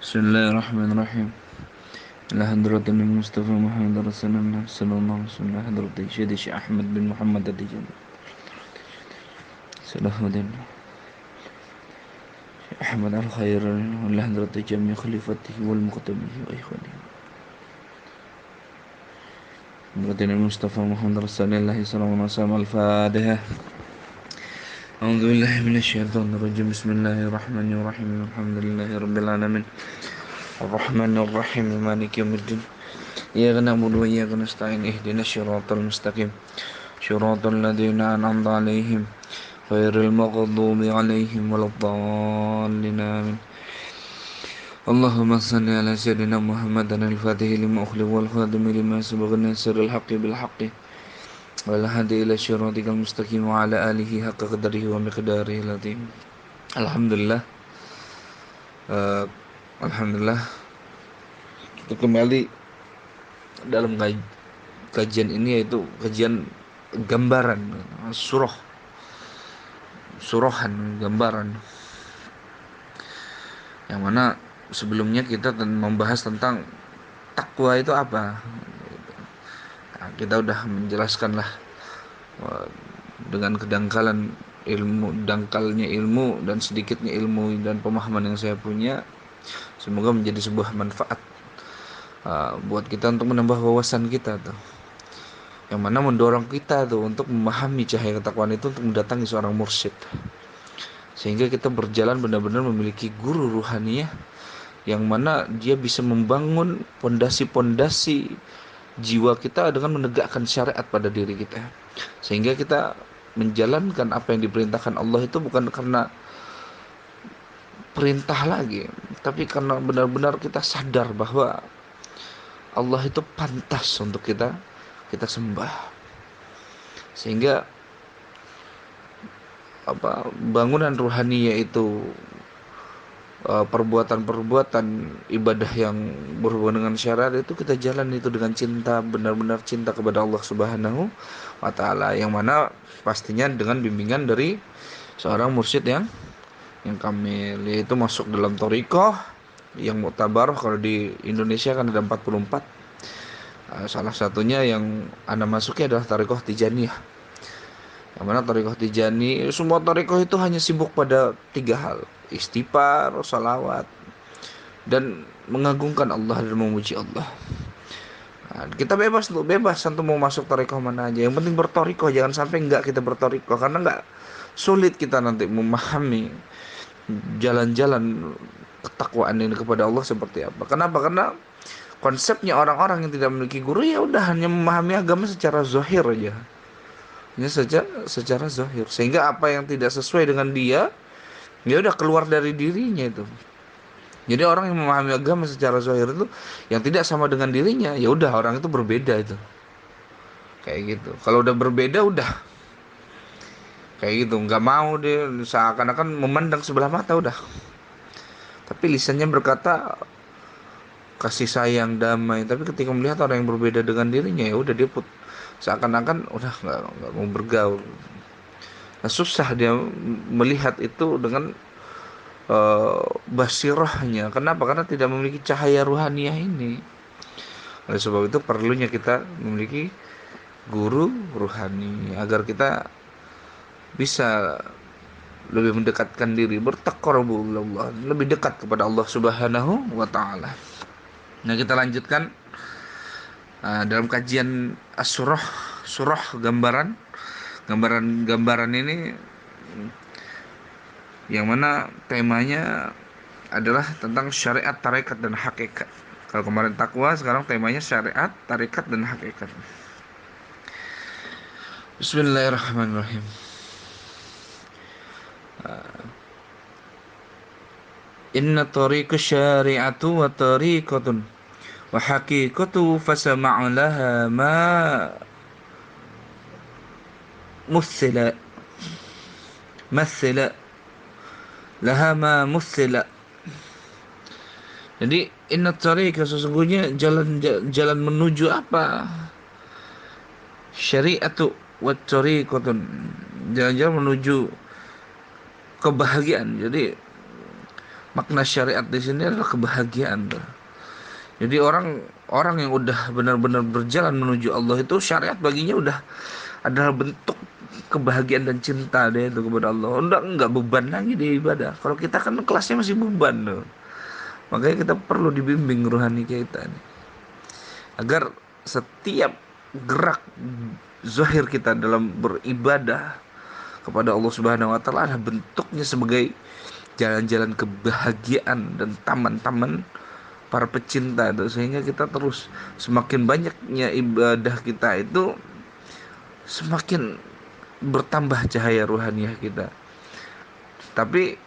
Bismillahirrahmanirrahim. Ila hadratin Mustafa Muhammad Rasulullah sallallahu alaihi wasallam hadratin Syedi Syekh Ahmad bin Muhammad At-Tijani. Salahuddin Syekh Ahmad Al-Khair ila hadratin jami' khalifatihi wal muqtamihi wa ikhwanihi. Hadratin Mustafa Muhammad Rasulullah sallallahu alaihi wasallam Al-Fatihah. A'udzu billahi minasyaitonir rajim. Bismillahirrahmanirrahim. Alhamdulillahirabbil alamin. Ar-Rahmanir Rahim. Maliki yaumiddin. إياك نعبد وإياك نستعين اهدنا الصراط المستقيم صراط الذين أنعمت عليهم غير المغضوب عليهم ولا الضالين آمين اللهم صل على سيدنا محمد الفاتح لما أغلق والخاتم لما سبق ناصر الحق بالحق والهادي إلى صراطك المستقيم وعلى آله حق قدره ومقداره العظيم. Alhamdulillah, Alhamdulillah kita kembali dalam kajian ini, yaitu kajian gambaran surohan gambaran, yang mana sebelumnya kita membahas tentang takwa itu apa. Nah, kita udah menjelaskan lah dengan dangkalnya ilmu dan sedikitnya ilmu dan pemahaman yang saya punya, semoga menjadi sebuah manfaat buat kita untuk menambah wawasan kita tuh, yang mana mendorong kita tuh untuk memahami cahaya ketakwaan itu untuk mendatangi seorang mursyid, sehingga kita berjalan benar-benar memiliki guru ruhaniyah yang mana dia bisa membangun pondasi-pondasi jiwa kita dengan menegakkan syariat pada diri kita, sehingga kita menjalankan apa yang diperintahkan Allah itu bukan karena perintah lagi, tapi karena benar-benar kita sadar bahwa Allah itu pantas untuk kita sembah, sehingga bangunan ruhani, yaitu perbuatan-perbuatan ibadah yang berhubungan dengan syariat itu kita jalan itu dengan cinta, benar-benar cinta kepada Allah Subhanahu wa Ta'ala, yang mana pastinya dengan bimbingan dari seorang mursyid yang kamil, yaitu masuk dalam thariqah yang muktabar. Kalau di Indonesia kan ada 44. Salah satunya yang Anda masuki adalah thariqah Tijaniyah, yang mana thariqah Tijani, semua thariqah itu hanya sibuk pada 3 hal: istighfar, salawat, dan mengagungkan Allah dan memuji Allah. Nah, kita bebas untuk mau masuk thariqah mana aja, yang penting berthariqah. Jangan sampai enggak kita berthariqah, karena enggak sulit kita nanti memahami jalan-jalan ketakwaan ini kepada Allah seperti apa. Kenapa? Karena konsepnya orang-orang yang tidak memiliki guru, ya udah hanya memahami agama secara zahir aja. Hanya secara zahir, sehingga apa yang tidak sesuai dengan dia, ya udah keluar dari dirinya itu. Jadi orang yang memahami agama secara zahir itu yang tidak sama dengan dirinya, ya udah orang itu berbeda itu. Kayak gitu. Kalau udah berbeda udah kayak gitu, nggak mau dia, seakan-akan memandang sebelah mata udah. Tapi lisannya berkata kasih sayang, damai, tapi ketika melihat orang yang berbeda dengan dirinya, ya udah dia seakan-akan udah nggak mau bergaul. Nah, susah dia melihat itu dengan basirahnya. Kenapa? Karena tidak memiliki cahaya ruhaniyah ini. Oleh sebab itu perlunya kita memiliki guru ruhani agar kita bisa lebih mendekatkan diri, bertaqarrubullah, lebih dekat kepada Allah Subhanahu wa Ta'ala. Nah, kita lanjutkan dalam kajian surah gambaran ini, yang mana temanya adalah tentang syariat, tarekat, dan hakikat. Kalau kemarin takwa, sekarang temanya syariat, tarekat, dan hakikat. Bismillahirrahmanirrahim. Inna tariqa syari'atu wa tariqatun wa haqiqatu fasama'u laha ma muthila laha ma muthila. Jadi inna tariqa, sesungguhnya jalan menuju apa? Syari'atu wa tariqatun, jalan-jalan menuju kebahagiaan. Jadi Makna syariat di sini adalah kebahagiaan. Jadi orang yang udah benar-benar berjalan menuju Allah itu syariat baginya udah adalah bentuk kebahagiaan dan cinta dia itu kepada Allah. Enggak beban lagi di ibadah. Kalau kita kan kelasnya masih beban tuh. Makanya kita perlu dibimbing rohani kita nih. Agar setiap gerak zahir kita dalam beribadah kepada Allah Subhanahu wa taala adalah bentuknya sebagai jalan-jalan kebahagiaan dan taman-taman para pecinta itu, sehingga kita terus semakin banyaknya ibadah kita itu semakin bertambah cahaya ruhaniah kita. Tapi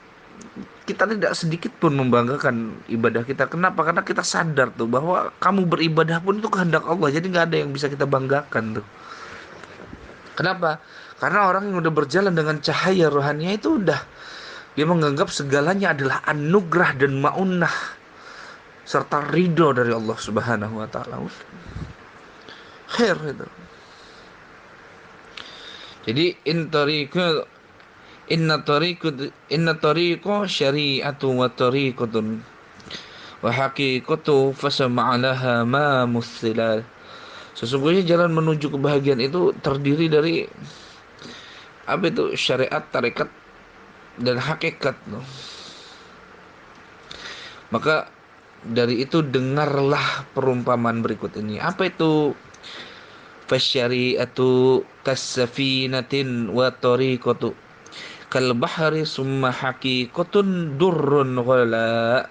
kita tidak sedikit pun membanggakan ibadah kita. Kenapa? Karena kita sadar tuh bahwa kamu beribadah pun itu kehendak Allah. Jadi nggak ada yang bisa kita banggakan tuh. Kenapa? Karena orang yang udah berjalan dengan cahaya rohaninya itu udah dia menganggap segalanya adalah anugerah dan maunah serta ridho dari Allah Subhanahu wa taala. Khair itu. Jadi inna tariqu syari'atu wa tariqatun wa haqiqatu fasama'alaha ma muthila. Sesungguhnya jalan menuju kebahagiaan itu terdiri dari apa itu? Syariat, tarekat, dan hakikat. Maka dari itu dengarlah perumpamaan berikut ini. Apa itu? Fasyari'atu kasafinatin wa tariqatu kal bahri summa haqiqatun durrun ghala.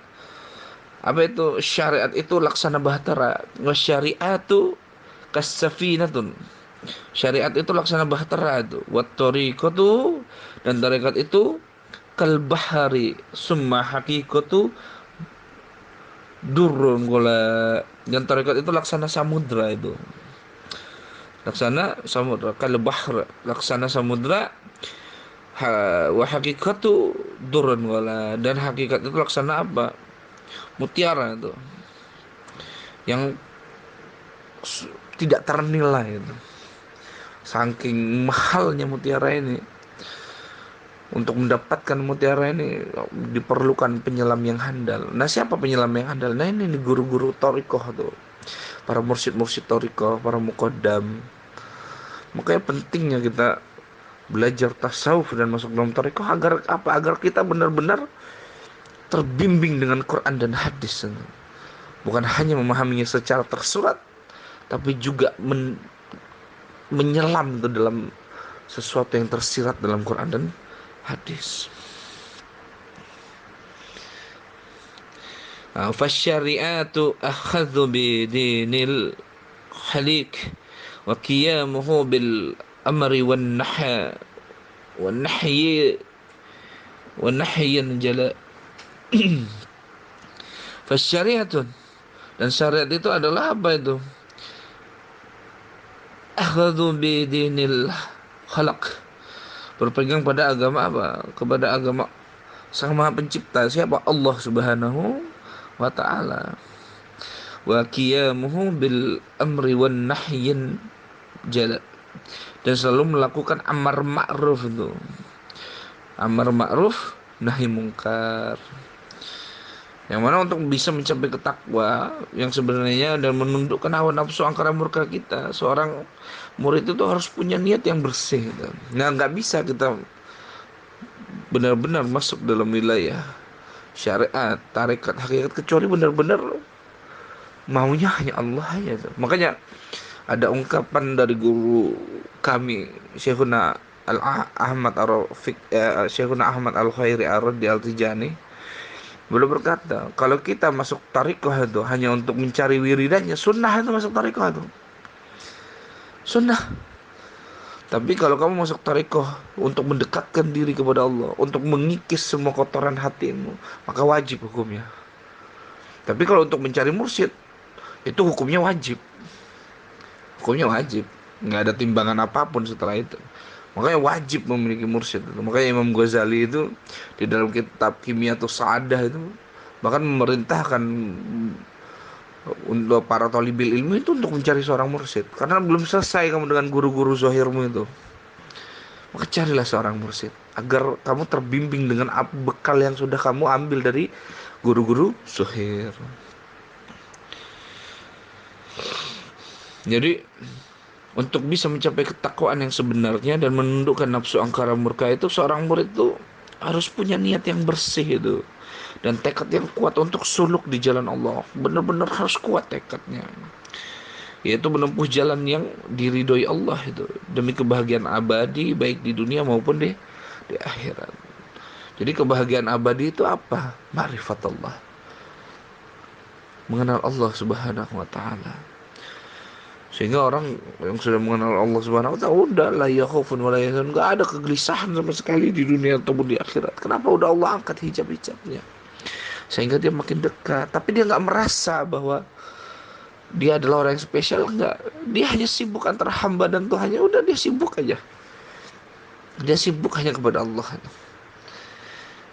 Apa itu? Syariat itu laksana bahtera. Wasyari'atu kasafinatun. Syariat itu laksana bahtera itu. Wat tariqatu, dan tarekat itu kal bahari summa haqiqatu durrun ghala. Dan tarekat itu laksana samudra itu. Laksana samudra, kal bahr, laksana samudra. Wa haqiqatu durrun ghala. Dan hakikat itu laksana apa? Mutiara itu. Yang tidak ternilai itu. Saking mahalnya mutiara ini. Untuk mendapatkan mutiara ini diperlukan penyelam yang handal. Nah, siapa penyelam yang handal? Nah, ini nih guru-guru thariqah tuh. Para mursyid-mursyid thariqah, para muqaddam. Makanya pentingnya kita belajar tasawuf dan masuk dalam thariqah agar apa? Agar kita benar-benar terbimbing dengan Quran dan hadis. Bukan hanya memahaminya secara tersurat, tapi juga menyelam itu dalam sesuatu yang tersirat dalam Quran dan hadis. Fasyari'atu akhadhu bidinil khaliq wa qiyamuhu bil amri wan nahyin jala. Fasyari'atun, dan syariat itu adalah apa itu? Akhadhu bidinil khalaq, berpegang pada agama apa? Kepada agama Sang Maha Pencipta. Siapa? Allah Subhanahu wa ta'ala. Wa qiyamuhu bil amri wan nahyin jala, dan selalu melakukan amar ma'ruf itu. Amar ma'ruf, nahi mungkar. Yang mana untuk bisa mencapai ke takwa yang sebenarnya dan menundukkan hawa nafsu angkara murka kita, seorang murid itu harus punya niat yang bersih. Nah, nggak bisa kita benar-benar masuk dalam wilayah syariat, tarekat, hakikat kecuali benar-benar maunya hanya Allah aja. Makanya ada ungkapan dari guru kami Syekhuna Ahmad Syekhuna Ahmad Al-Khairi Ar-Raddi Al-Tijani. Beliau berkata, kalau kita masuk tarekat itu hanya untuk mencari wiridannya, sunnah itu masuk tarekat itu. Sunnah. Tapi kalau kamu masuk tarekat untuk mendekatkan diri kepada Allah, untuk mengikis semua kotoran hatimu, maka wajib hukumnya. Tapi kalau untuk mencari mursyid, itu hukumnya wajib. Hukumnya wajib. Nggak ada timbangan apapun setelah itu. Makanya wajib memiliki mursyid. Makanya Imam Ghazali itu di dalam kitab Kimyatus Sa'adah itu bahkan memerintahkan untuk para thalibil ilmu itu untuk mencari seorang mursyid. Karena belum selesai kamu dengan guru-guru zahirmu itu. Maka carilah seorang mursyid agar kamu terbimbing dengan bekal yang sudah kamu ambil dari guru-guru zuhir. Jadi untuk bisa mencapai ketakwaan yang sebenarnya dan menundukkan nafsu angkara murka itu, seorang murid itu harus punya niat yang bersih itu, dan tekad yang kuat untuk suluk di jalan Allah. Benar-benar harus kuat tekadnya, yaitu menempuh jalan yang diridhoi Allah itu demi kebahagiaan abadi baik di dunia maupun di akhirat. Jadi kebahagiaan abadi itu apa? Ma'rifat Allah, mengenal Allah Subhanahu wa taala. Sehingga orang yang sudah mengenal Allah Subhanahu wa taala udah la yakhufun wa la yahzanun, enggak ada kegelisahan sama sekali di dunia ataupun di akhirat. Kenapa? Udah Allah angkat hijab-hijabnya. Sehingga dia makin dekat, tapi dia nggak merasa bahwa dia adalah orang yang spesial, enggak. Dia hanya sibuk antara hamba dan Tuhannya, udah dia sibuk aja. Dia sibuk hanya kepada Allah.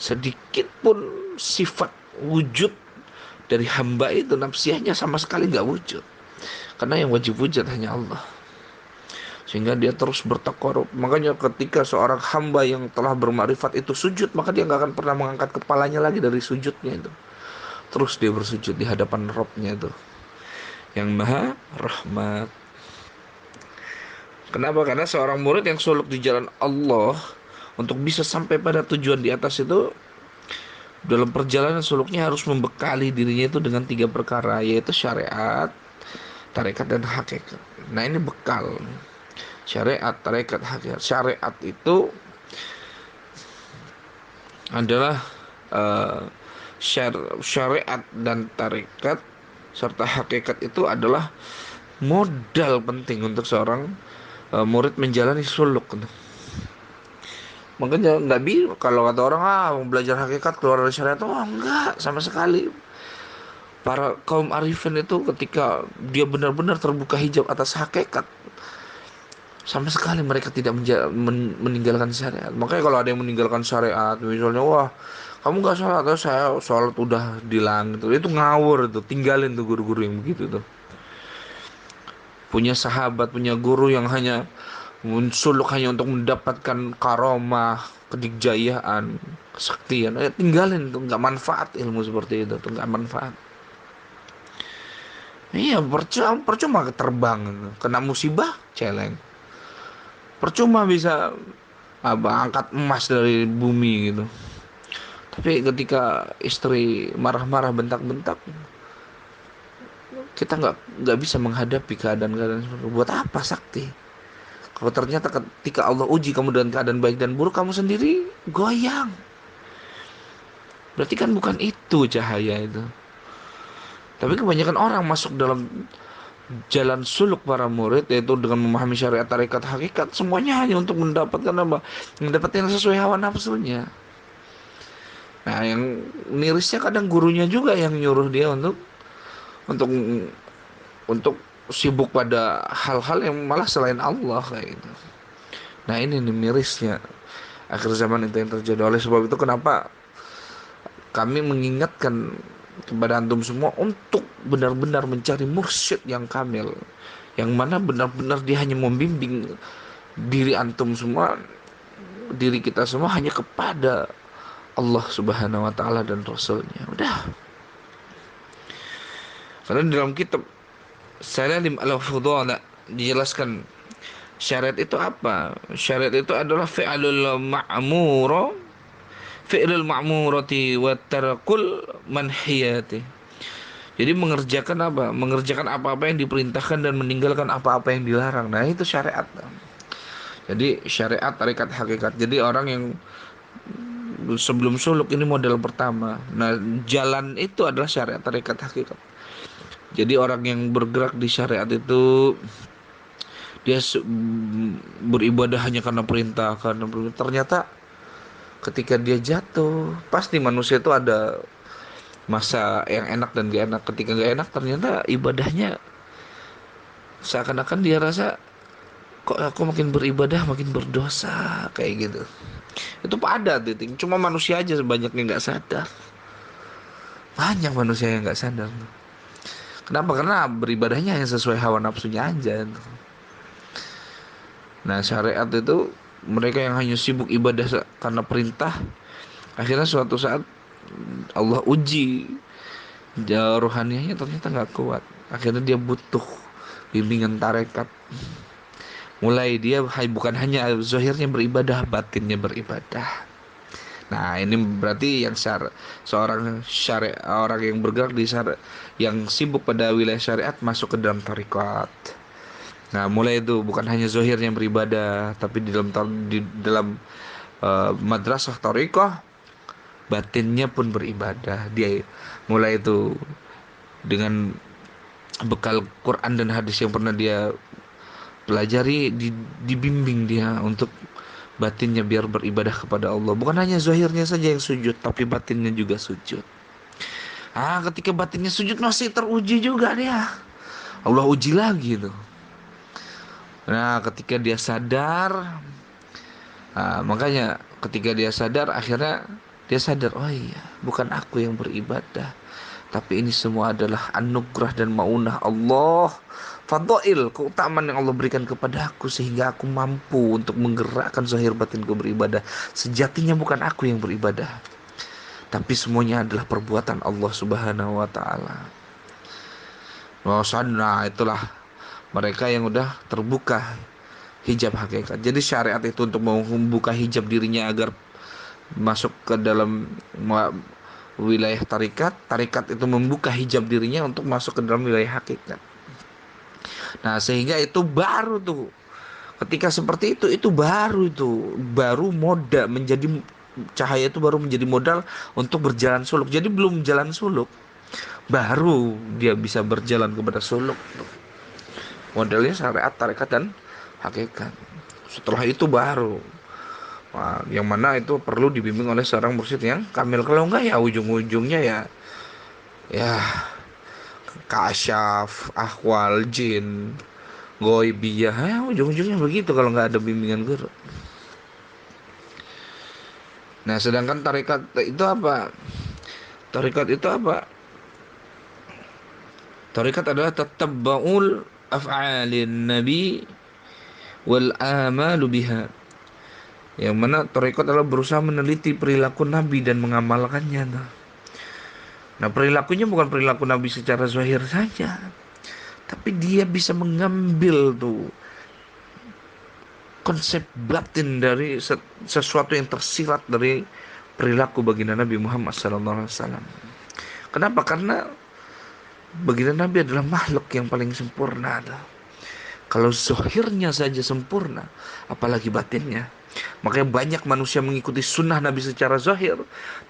Sedikit pun sifat wujud dari hamba itu, nafsiyahnya sama sekali nggak wujud. Karena yang wajib wujud hanya Allah. Sehingga dia terus bertakarub. Makanya ketika seorang hamba yang telah bermakrifat itu sujud, maka dia nggak akan pernah mengangkat kepalanya lagi dari sujudnya itu. Terus dia bersujud di hadapan Rabb-nya itu, yang maha rahmat. Kenapa? Karena seorang murid yang suluk di jalan Allah untuk bisa sampai pada tujuan di atas itu, dalam perjalanan suluknya harus membekali dirinya itu dengan 3 perkara, yaitu syariat, tarekat, dan hakikat. Nah ini bekal. Syariat, tarekat, hakikat. Syariat itu adalah syariat dan tarekat serta hakikat itu adalah modal penting untuk seorang murid menjalani suluk. Makanya nggak bisa kalau kata orang mau belajar hakikat keluar dari syariat, oh enggak sama sekali. Para kaum arifin itu ketika dia benar-benar terbuka hijab atas hakikat, sama sekali mereka tidak meninggalkan syariat. Makanya kalau ada yang meninggalkan syariat, misalnya wah kamu nggak sholat atau saya sholat udah di langit, itu ngawur, itu tinggalin tuh guru-guru yang begitu tuh. Punya sahabat, punya guru yang hanya suluk hanya untuk mendapatkan karomah, kedikjayaan, kesaktian, tinggalin tuh, nggak manfaat ilmu seperti itu tuh, nggak manfaat. Iya, percuma terbang, kena musibah celeng. Percuma bisa angkat emas dari bumi gitu. Tapi ketika istri marah-marah, bentak-bentak, kita nggak bisa menghadapi keadaan-keadaan seperti itu. Buat apa sakti? Kalau ternyata ketika Allah uji kamu dengan keadaan baik dan buruk, kamu sendiri goyang. Berarti kan bukan itu cahaya itu. Tapi kebanyakan orang masuk dalam jalan suluk para murid, yaitu dengan memahami syariat, tarekat, hakikat, semuanya hanya untuk mendapatkan apa? Mendapatkan yang sesuai hawa nafsunya. Nah, yang mirisnya kadang gurunya juga yang nyuruh dia untuk untuk sibuk pada hal-hal yang malah selain Allah kayak gitu. Nah, ini nih mirisnya akhir zaman itu yang terjadi. Oleh sebab itu kenapa kami mengingatkan kepada antum semua untuk benar-benar mencari mursyid yang kamil, yang mana benar-benar dia hanya membimbing diri antum semua, diri kita semua hanya kepada Allah Subhanahu wa taala dan Rasulnya. Udah. Karena dalam kitab Salim al-Fudhala dijelaskan syariat itu apa? Syariat itu adalah fi'lul ma'murati wa tarakul manhiyati. Jadi mengerjakan apa? Mengerjakan apa-apa yang diperintahkan dan meninggalkan apa-apa yang dilarang. Nah, itu syariat. Jadi syariat, tarekat, hakikat. Jadi orang yang sebelum suluk ini model pertama. Nah, jalan itu adalah syariat, tarekat, hakikat. Jadi orang yang bergerak di syariat itu dia beribadah hanya karena perintah, ternyata ketika dia jatuh, pasti manusia itu ada masa yang enak dan gak enak. Ketika gak enak, ternyata ibadahnya seakan-akan dia rasa, kok aku makin beribadah makin berdosa kayak gitu. Itu ada titik, cuma manusia aja sebanyaknya nggak sadar. Banyak manusia yang nggak sadar. Kenapa? Karena beribadahnya yang sesuai hawa nafsunya aja. Nah, syariat itu mereka yang hanya sibuk ibadah karena perintah, akhirnya suatu saat Allah uji rohanianya, ternyata nggak kuat. Akhirnya dia butuh bimbingan tarekat. Mulai dia bukan hanya zahirnya beribadah, batinnya beribadah. Nah, ini berarti yang seorang orang yang bergerak di yang sibuk pada wilayah syariat masuk ke dalam tarekat. Nah, mulai itu bukan hanya zahirnya beribadah, tapi di dalam madrasah tarekat batinnya pun beribadah. Dia mulai itu dengan bekal Quran dan hadis yang pernah dia pelajari, dibimbing dia untuk batinnya biar beribadah kepada Allah. Bukan hanya zahirnya saja yang sujud, tapi batinnya juga sujud. Ketika batinnya sujud masih teruji juga dia. Allah uji lagi tuh. Nah, ketika dia sadar, makanya ketika dia sadar, akhirnya dia sadar, oh iya, bukan aku yang beribadah, tapi ini semua adalah anugerah dan maunah Allah, fadail, keutamaan yang Allah berikan kepada aku, sehingga aku mampu untuk menggerakkan zahir batinku beribadah. Sejatinya bukan aku yang beribadah, tapi semuanya adalah perbuatan Allah Subhanahu wa taala. Nah, itulah mereka yang udah terbuka hijab hakikat. Jadi syariat itu untuk membuka hijab dirinya agar masuk ke dalam wilayah tarikat. Tarikat itu membuka hijab dirinya untuk masuk ke dalam wilayah hakikat. Nah, sehingga itu baru tuh. Ketika seperti itu baru modal menjadi cahaya, itu baru menjadi modal untuk berjalan suluk. Jadi belum jalan suluk, baru dia bisa berjalan kepada suluk. Modelnya syariat, tarekat, dan hakikat. Setelah itu baru, yang mana itu perlu dibimbing oleh seorang mursyid yang kamil. Kalau enggak ya ujung-ujungnya ya kasyaf, ahwal jin, goibiyah, ya ujung-ujungnya begitu kalau nggak ada bimbingan guru. Nah, sedangkan tarekat itu apa? Tarekat itu apa? Tarekat adalah tatabba'ul af'alin nabi wal amalu biha. Yang mana tarekat adalah berusaha meneliti perilaku nabi dan mengamalkannya. Nah, perilakunya bukan perilaku nabi secara zahir saja, tapi dia bisa mengambil tuh konsep batin dari sesuatu yang tersirat dari perilaku baginda Nabi Muhammad SAW. Kenapa? Karena baginda Nabi adalah makhluk yang paling sempurna. Kalau zahirnya saja sempurna, apalagi batinnya. Makanya banyak manusia mengikuti sunnah Nabi secara zahir,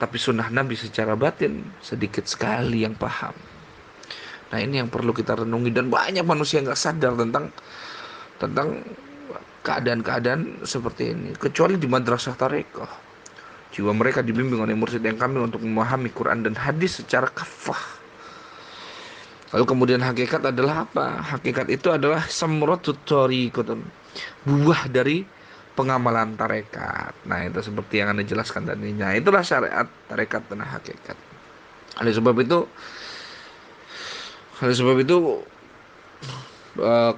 tapi sunnah Nabi secara batin sedikit sekali yang paham. Nah, ini yang perlu kita renungi, dan banyak manusia yang gak sadar tentang keadaan-keadaan seperti ini, kecuali di madrasah tarekat. Jiwa mereka dibimbing oleh mursyid yang kamil untuk memahami Quran dan hadis secara kafah. Lalu kemudian hakikat adalah apa? Hakikat itu adalah samratut thariqah, buah dari pengamalan tarekat. Nah, itu seperti yang Anda jelaskan tadi. Nah, itulah syariat, tarekat, dan hakikat. Oleh sebab itu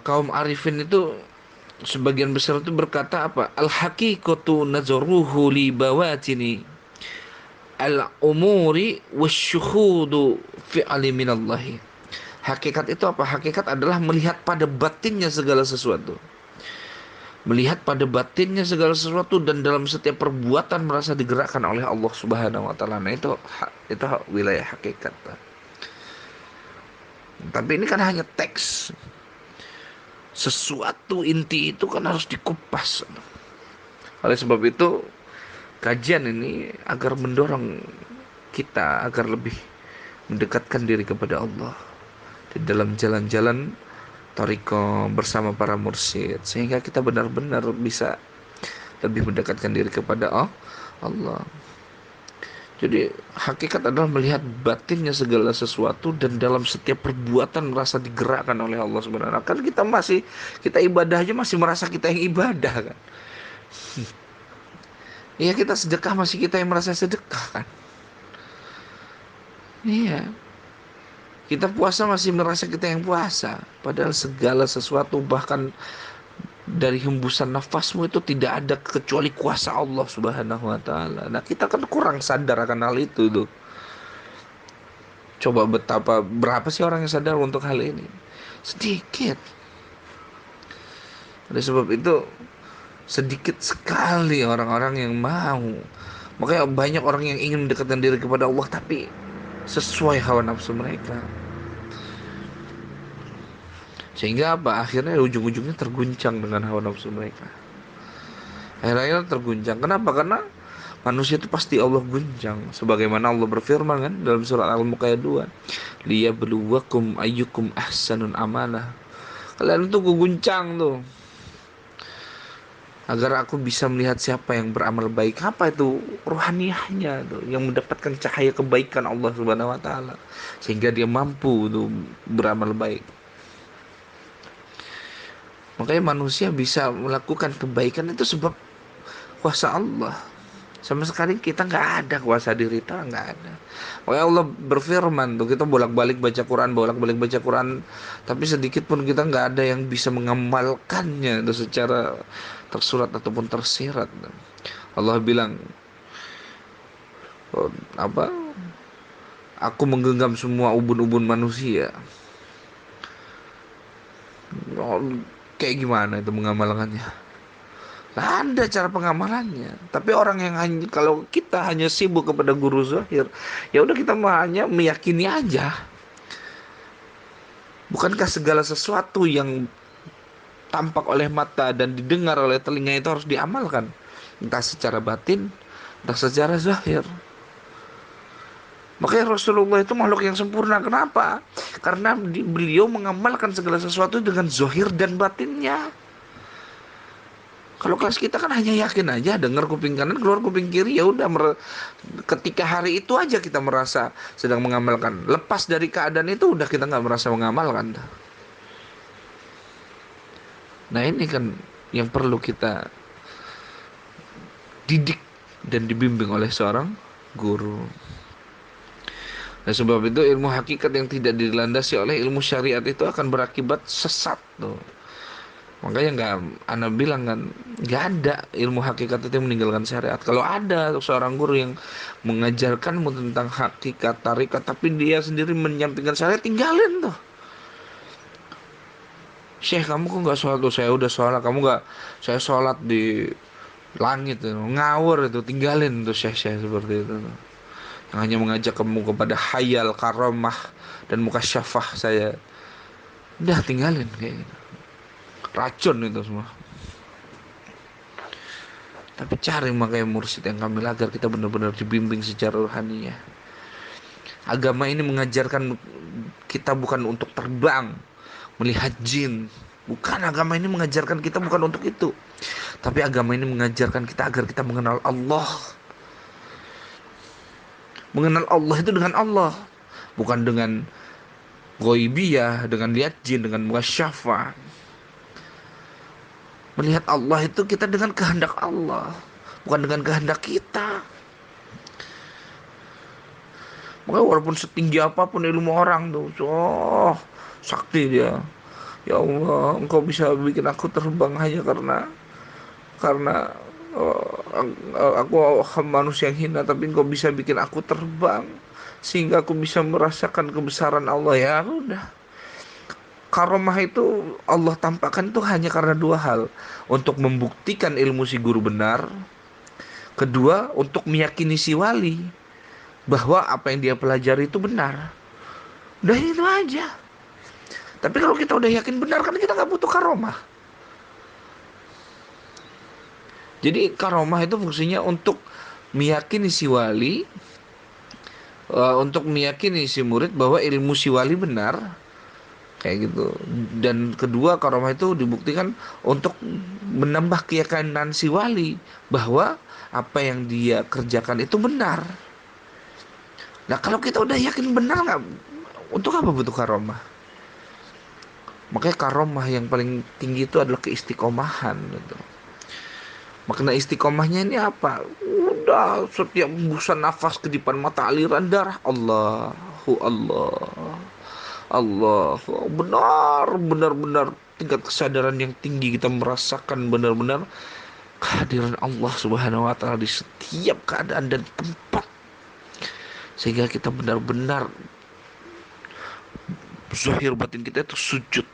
kaum arifin itu sebagian besar itu berkata apa? Al-haqiqatu nazaruhu li bawatini al-umuri wasyuhudu fi'ali minallahi. Hakikat itu apa? Hakikat adalah melihat pada batinnya segala sesuatu. Melihat pada batinnya segala sesuatu, dan dalam setiap perbuatan merasa digerakkan oleh Allah Subhanahu wa taala. Nah, itu wilayah hakikat. Tapi ini kan hanya teks. Sesuatu inti itu kan harus dikupas. Oleh sebab itu, kajian ini agar mendorong kita agar lebih mendekatkan diri kepada Allah di dalam jalan-jalan thariqah bersama para mursyid, sehingga kita benar-benar bisa lebih mendekatkan diri kepada Allah. Jadi hakikat adalah melihat batinnya segala sesuatu, dan dalam setiap perbuatan merasa digerakkan oleh Allah Subhanahu wa taala. Kan kita ibadah aja masih merasa kita yang ibadah kan. Iya, kita sedekah masih kita yang merasa sedekah kan. Iya. Kita puasa masih merasa kita yang puasa, padahal segala sesuatu, bahkan dari hembusan nafasmu itu tidak ada kecuali kuasa Allah Subhanahu wa taala. Nah, kita kan kurang sadar akan hal itu tuh. Coba berapa sih orang yang sadar untuk hal ini? Sedikit. Oleh sebab itu sedikit sekali orang-orang yang mau. Makanya banyak orang yang ingin mendekatkan diri kepada Allah tapi sesuai hawa nafsu mereka. Sehingga apa? Akhirnya ujung-ujungnya terguncang dengan hawa nafsu mereka. Akhirnya terguncang. Kenapa? Karena manusia itu pasti Allah guncang. Sebagaimana Allah berfirman kan dalam surat Al-Mulk ayat 2. Liyabluwakum ayyukum ahsanun amalah. Kalian tuh guguncang tuh. Agar aku bisa melihat siapa yang beramal baik. Apa itu? Rohaniyahnya tuh, yang mendapatkan cahaya kebaikan Allah Subhanahu wa taala. Sehingga dia mampu tuh beramal baik. Makanya manusia bisa melakukan kebaikan itu sebab kuasa Allah. Sama sekali kita nggak ada kuasa diri kita, nggak ada. Makanya Allah berfirman tuh, kita bolak-balik baca Quran, bolak-balik baca Quran, tapi sedikit pun kita nggak ada yang bisa mengamalkannya itu secara tersurat ataupun tersirat. Allah bilang, oh, apa? Aku menggenggam semua ubun-ubun manusia. Oh, kayak gimana itu mengamalkannya? Nah, ada cara pengamalannya. Tapi orang yang hanya, kalau kita hanya sibuk kepada guru zahir, ya udah kita hanya meyakini aja. Bukankah segala sesuatu yang tampak oleh mata dan didengar oleh telinga itu harus diamalkan? Entah secara batin, entah secara zahir. Makanya Rasulullah itu makhluk yang sempurna. Kenapa? Karena beliau mengamalkan segala sesuatu dengan zahir dan batinnya. Kalau kelas kita kan hanya yakin aja, dengar kuping kanan keluar kuping kiri, ya udah ketika hari itu aja kita merasa sedang mengamalkan. Lepas dari keadaan itu udah kita nggak merasa mengamalkan. Nah, ini kan yang perlu kita didik dan dibimbing oleh seorang guru. Nah, sebab itu ilmu hakikat yang tidak dilandasi oleh ilmu syariat itu akan berakibat sesat tuh. Makanya Anda bilang kan, nggak ada ilmu hakikat itu yang meninggalkan syariat. Kalau ada seorang guru yang mengajarkanmu tentang hakikat tarikat, tapi dia sendiri menyampingkan syariat, tinggalin tuh. Syekh, kamu kok nggak sholat tuh? Saya udah sholat, kamu nggak? Saya sholat di langit tuh, ngawur itu, tinggalin tuh syekh-syekh seperti itu tuh. Yang hanya mengajak kamu kepada hayal, karomah, dan mukasyafah saya. Udah tinggalin kayak gitu. Racun itu semua. Tapi cari makanya mursyid yang kamil agar kita benar-benar dibimbing secara rohani ya. Agama ini mengajarkan kita bukan untuk terbang, melihat jin. Bukan, agama ini mengajarkan kita bukan untuk itu. Tapi agama ini mengajarkan kita agar kita mengenal Allah. Mengenal Allah itu dengan Allah, bukan dengan ghaibiyah, dengan lihat jin, dengan mukasyafah. Melihat Allah itu kita dengan kehendak Allah, bukan dengan kehendak kita. Makanya walaupun setinggi apapun ilmu orang tuh, oh, sakti dia. Ya Allah, engkau bisa bikin aku terbang hanya karena aku manusia yang hina, tapi engkau bisa bikin aku terbang sehingga aku bisa merasakan kebesaran Allah. Ya udah. Karomah itu Allah tampakkan itu hanya karena dua hal. Untuk membuktikan ilmu si guru benar. Kedua, untuk meyakini si wali bahwa apa yang dia pelajari itu benar. Udah itu aja. Tapi kalau kita udah yakin benar, kan kita gak butuh karomah. Jadi karomah itu fungsinya untuk meyakini si wali, untuk meyakini si murid bahwa ilmu si wali benar. Kayak gitu. Dan kedua, karomah itu dibuktikan untuk menambah keyakinan si wali bahwa apa yang dia kerjakan itu benar. Nah, kalau kita udah yakin benar, nggak, untuk apa butuh karomah? Makanya karomah yang paling tinggi itu adalah keistiqomahan gitu. Makna istiqomahnya ini apa? Udah setiap hembusan nafas, kedipan mata, aliran darah, Allahu Allah. Allah benar-benar tingkat kesadaran yang tinggi, kita merasakan benar-benar kehadiran Allah Subhanahu wa taala di setiap keadaan dan tempat, sehingga kita benar-benar zahir batin kita itu sujud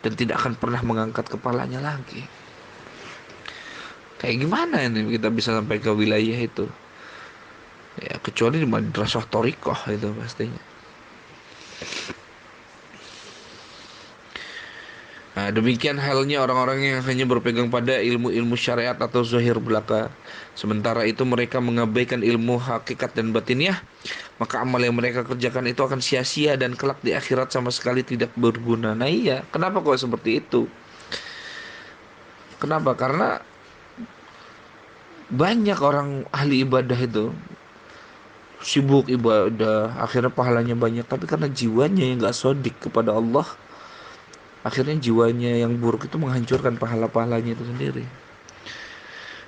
dan tidak akan pernah mengangkat kepalanya lagi. Kayak gimana ini kita bisa sampai ke wilayah itu? Ya kecuali di madrasah thariqah itu pastinya. Nah, demikian halnya orang-orang yang hanya berpegang pada ilmu-ilmu syariat atau zahir belaka. Sementara itu mereka mengabaikan ilmu hakikat dan batiniah, maka amal yang mereka kerjakan itu akan sia-sia dan kelak di akhirat sama sekali tidak berguna. Nah iya, kenapa kok seperti itu? Kenapa? Karena banyak orang ahli ibadah itu sibuk ibadah, akhirnya pahalanya banyak, tapi karena jiwanya yang gak sodik kepada Allah, akhirnya jiwanya yang buruk itu menghancurkan pahala-pahalanya itu sendiri.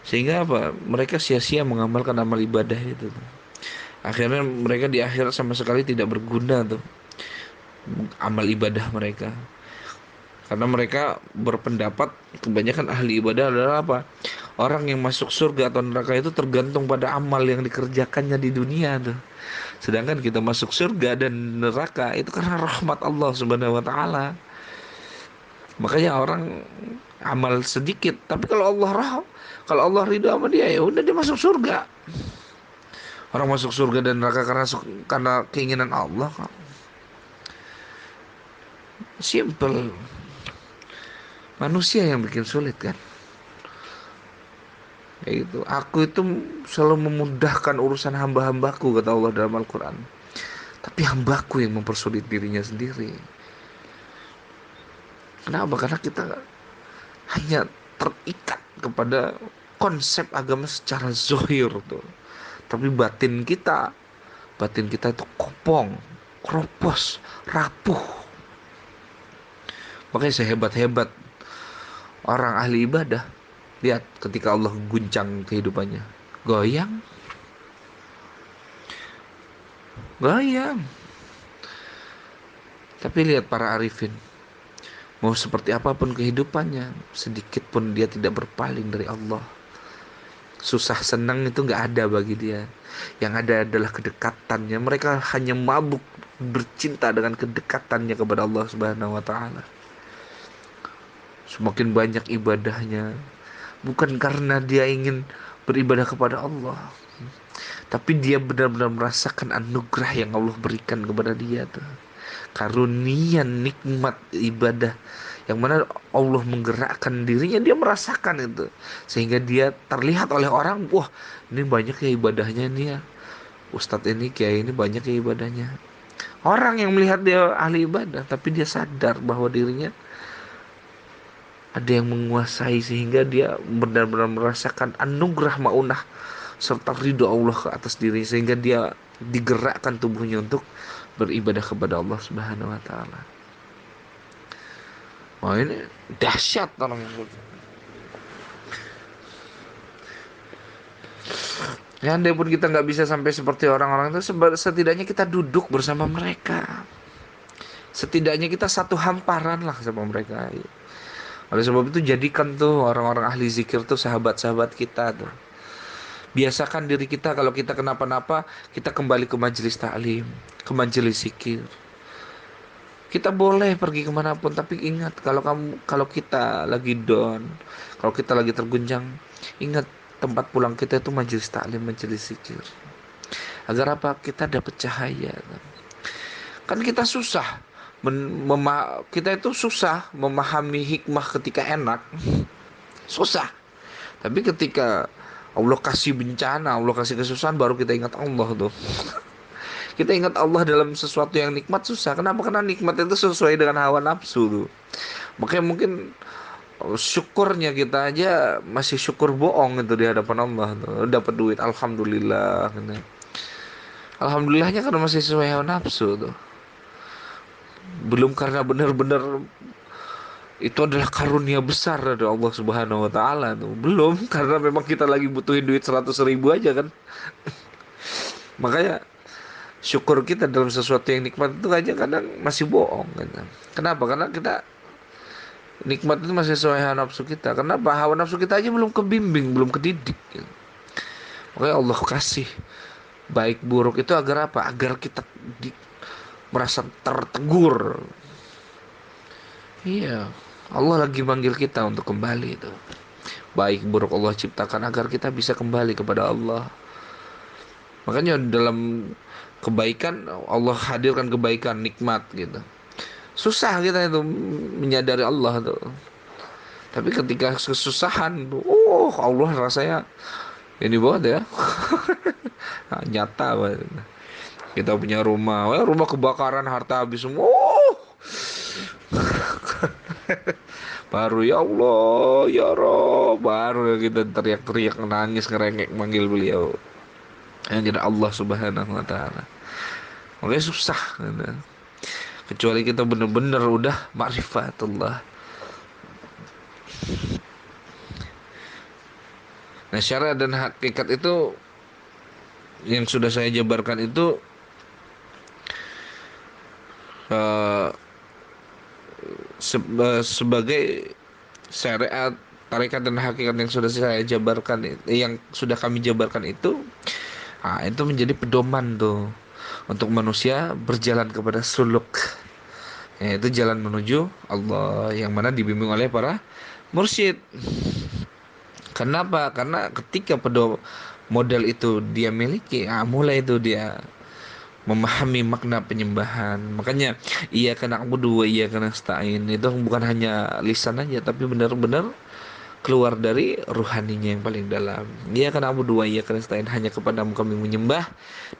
Sehingga apa? Mereka sia-sia mengamalkan amal ibadah itu. Akhirnya mereka di akhirat sama sekali tidak berguna tuh amal ibadah mereka. Karena mereka berpendapat kebanyakan ahli ibadah adalah apa? Orang yang masuk surga atau neraka itu tergantung pada amal yang dikerjakannya di dunia tuh. Sedangkan kita masuk surga dan neraka itu karena rahmat Allah Subhanahu wa taala. Makanya orang amal sedikit, tapi kalau Allah ridho sama dia, ya udah dia masuk surga. Orang masuk surga dan neraka karena keinginan Allah. Simple. Manusia yang bikin sulit kan. Kayak gitu. Aku itu selalu memudahkan urusan hamba-hambaku, kata Allah dalam Al-Quran. Tapi hambaku yang mempersulit dirinya sendiri. Kenapa? Karena kita hanya terikat kepada konsep agama secara zahir tuh. Tapi batin kita itu kopong, kropos, rapuh. Makanya sehebat-hebat orang ahli ibadah, lihat ketika Allah guncang kehidupannya, goyang. Tapi lihat para arifin, mau seperti apapun kehidupannya, sedikit pun dia tidak berpaling dari Allah. Susah senang itu gak ada bagi dia. Yang ada adalah kedekatannya. Mereka hanya mabuk bercinta dengan kedekatannya kepada Allah Subhanahu wa taala. Semakin banyak ibadahnya, bukan karena dia ingin beribadah kepada Allah, tapi dia benar-benar merasakan anugerah yang Allah berikan kepada dia tuh. Karunia nikmat ibadah yang mana Allah menggerakkan dirinya, dia merasakan itu, sehingga dia terlihat oleh orang, wah ini banyak ya ibadahnya nih ya, ustadz ini, kiai ini banyak ya ibadahnya. Orang yang melihat dia ahli ibadah, tapi dia sadar bahwa dirinya ada yang menguasai, sehingga dia benar-benar merasakan anugerah maunah serta ridho Allah ke atas diri, sehingga dia digerakkan tubuhnya untuk beribadah kepada Allah Subhanahu wa taala. Wah, ini dahsyat orang yang ya, andai pun kita nggak bisa sampai seperti orang-orang itu, setidaknya kita duduk bersama mereka. Setidaknya kita satu hamparan lah sama mereka. Oleh sebab itu jadikan tuh orang-orang ahli zikir tuh sahabat-sahabat kita tuh. Biasakan diri kita kalau kita kenapa-napa, kita kembali ke majelis taklim, ke majelis zikir. Kita boleh pergi kemanapun, tapi ingat kalau kita lagi down, kalau kita lagi terguncang, ingat tempat pulang kita itu majelis taklim, majelis zikir. Agar apa? Kita dapat cahaya. Kan kita susah, kita itu susah memahami hikmah ketika enak, susah. Tapi ketika Allah kasih bencana, Allah kasih kesusahan, baru kita ingat Allah tuh. Kita ingat Allah dalam sesuatu yang nikmat susah. Kenapa? Karena nikmat itu sesuai dengan hawa nafsu tuh. Makanya mungkin syukurnya kita aja masih syukur bohong itu di hadapan Allah tuh. Dapat duit, alhamdulillah. Alhamdulillahnya karena masih sesuai hawa nafsu tuh. Belum karena benar-benar itu adalah karunia besar dari Allah Subhanahu wa taala tuh. Belum, karena memang kita lagi butuhin duit 100.000 aja kan. Makanya syukur kita dalam sesuatu yang nikmat itu aja kadang masih bohong kan. Kenapa? Karena kita Nikmat itu masih sesuai hawa nafsu kita. Kenapa? Hawa nafsu kita aja belum kebimbing, belum kedidik gitu. Makanya Allah kasih baik buruk itu agar apa? Agar kita merasa tertegur. Iya, Allah lagi manggil kita untuk kembali itu. Baik buruk Allah ciptakan agar kita bisa kembali kepada Allah. Makanya dalam kebaikan Allah hadirkan kebaikan, nikmat gitu. Susah kita itu menyadari Allah tuh. Tapi ketika kesusahan, Allah rasanya ini banget ya. Nah, nyata banget. Kita punya rumah, rumah kebakaran, harta habis semua. Baru ya Allah, ya Rob, baru kita teriak-teriak, nangis, ngerengek manggil beliau. Yang tidak Allah Subhanahu wa taala. Makanya susah gitu. Kecuali kita benar-benar udah ma'rifatullah. Nah, syariat dan hakikat itu yang sudah saya jabarkan itu eh, sebagai syariat, tarekat dan hakikat yang sudah saya jabarkan, yang sudah kami jabarkan itu, itu menjadi pedoman tuh untuk manusia berjalan kepada suluk, yaitu jalan menuju Allah yang mana dibimbing oleh para mursyid. Kenapa? Karena ketika model itu dia miliki, mulai itu dia memahami makna penyembahan. Makanya iyyaka na'budu wa iyyaka nasta'in itu bukan hanya lisan aja, tapi benar-benar keluar dari ruhaninya yang paling dalam. Iyyaka na'budu wa iyyaka nasta'in, hanya kepadamu kami menyembah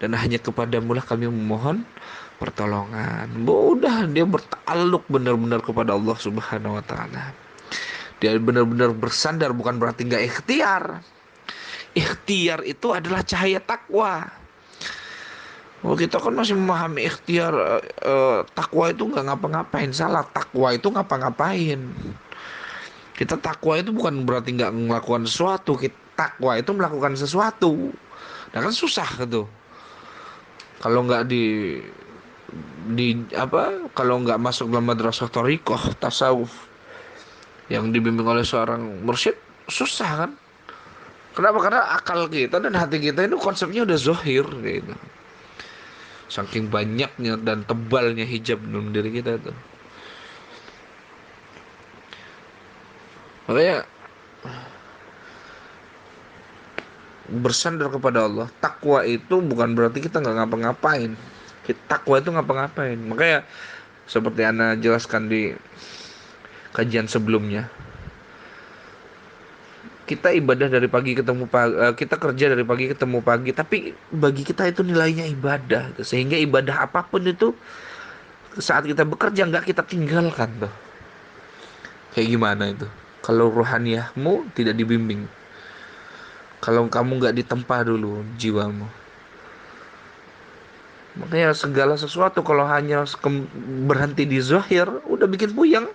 dan hanya kepadamu lah kami memohon pertolongan. Udah dia bertakluk benar-benar kepada Allah Subhanahu wa taala. Dia benar-benar bersandar, bukan berarti nggak ikhtiar. Ikhtiar itu adalah cahaya takwa. Oh, kita kan masih memahami ikhtiar, takwa itu nggak ngapa-ngapain. Salah, takwa itu ngapa-ngapain. Kita takwa itu bukan berarti nggak melakukan sesuatu. Takwa itu melakukan sesuatu. Nah kan susah gitu. Kalau nggak kalau nggak masuk dalam madrasah thariqah tasawuf yang dibimbing oleh seorang mursyid, susah kan? Kenapa? Karena akal kita dan hati kita itu konsepnya udah zohir gitu. Saking banyaknya dan tebalnya hijab dalam diri kita itu. Makanya bersandar kepada Allah, takwa itu bukan berarti kita nggak ngapa-ngapain. Takwa itu ngapa-ngapain. Makanya seperti Ana jelaskan di kajian sebelumnya, kita ibadah dari pagi ketemu pagi, kita kerja dari pagi ketemu pagi, tapi bagi kita itu nilainya ibadah, sehingga ibadah apapun itu saat kita bekerja nggak kita tinggalkan tuh. Kayak gimana itu? Kalau ruhaniyahmu tidak dibimbing, kalau kamu nggak ditempa dulu jiwamu, makanya segala sesuatu kalau hanya berhenti di zahir, udah bikin puyeng,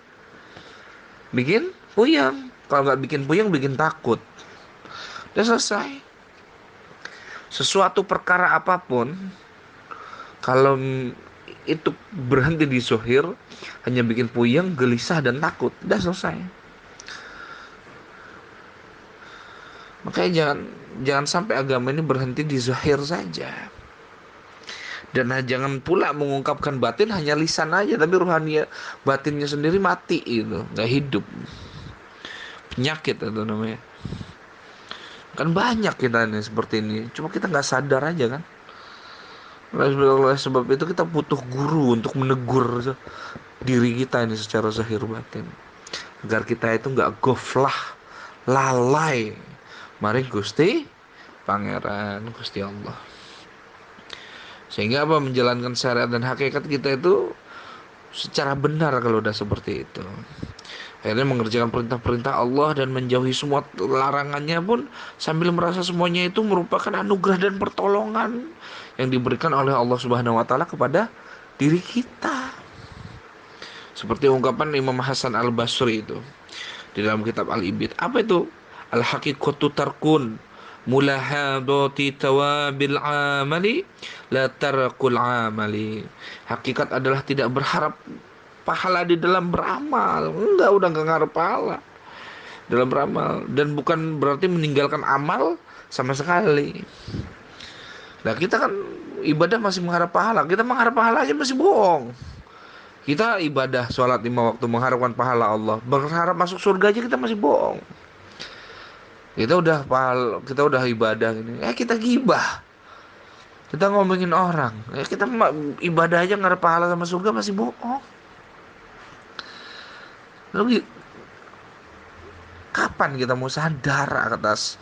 bikin puyeng. Kalau nggak bikin puyeng, bikin takut. Udah selesai. Sesuatu perkara apapun, kalau itu berhenti di zahir, hanya bikin puyeng, gelisah, dan takut. Udah selesai. Makanya jangan sampai agama ini berhenti di zahir saja. Dan jangan pula mengungkapkan batin hanya lisan aja, tapi ruhani batinnya sendiri mati itu, nggak hidup. Penyakit itu namanya. Kan banyak kita ini seperti ini, cuma kita nggak sadar aja kan. Oleh sebab itu kita butuh guru untuk menegur diri kita ini secara zahir batin, agar kita itu nggak goflah, lalai. Mari Gusti Pangeran, Gusti Allah. Sehingga apa, menjalankan syariat dan hakikat kita itu secara benar kalau udah seperti itu. Akhirnya mengerjakan perintah-perintah Allah dan menjauhi semua larangannya pun sambil merasa semuanya itu merupakan anugerah dan pertolongan yang diberikan oleh Allah Subhanahu wa taala kepada diri kita. Seperti ungkapan Imam Hasan Al-Basri itu di dalam kitab Al-Ibid. Apa itu? Al-haqiqatu tarkun mulahadati tawabil amali la tarkul amali. Hakikat adalah tidak berharap pahala di dalam beramal. Enggak, udah nggak ngarep pahala dalam beramal. Dan bukan berarti meninggalkan amal sama sekali. Nah kita kan ibadah masih mengharap pahala. Kita mengharap pahala aja masih bohong. Kita ibadah sholat 5 waktu mengharapkan pahala Allah, berharap masuk surga aja kita masih bohong. Kita udah ibadah ini, kita gibah, kita ngomongin orang, kita ibadah aja ngarep pahala sama surga masih bohong. Lalu kapan kita mau sadar atas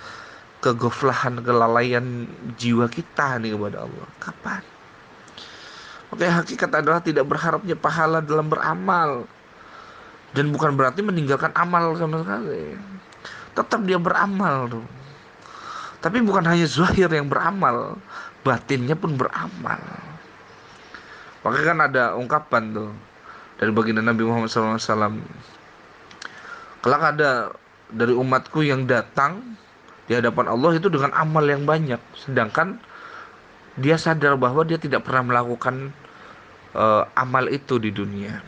kegoflahan, kelalaian jiwa kita nih kepada Allah? Kapan? Oke, hakikat adalah tidak berharapnya pahala dalam beramal, dan bukan berarti meninggalkan amal sama sekali. Tetap dia beramal tuh. Tapi bukan hanya zahir yang beramal, batinnya pun beramal. Makanya kan ada ungkapan tuh dari baginda Nabi Muhammad SAW. Kelak ada dari umatku yang datang di hadapan Allah itu dengan amal yang banyak, sedangkan dia sadar bahwa dia tidak pernah melakukan amal itu di dunia.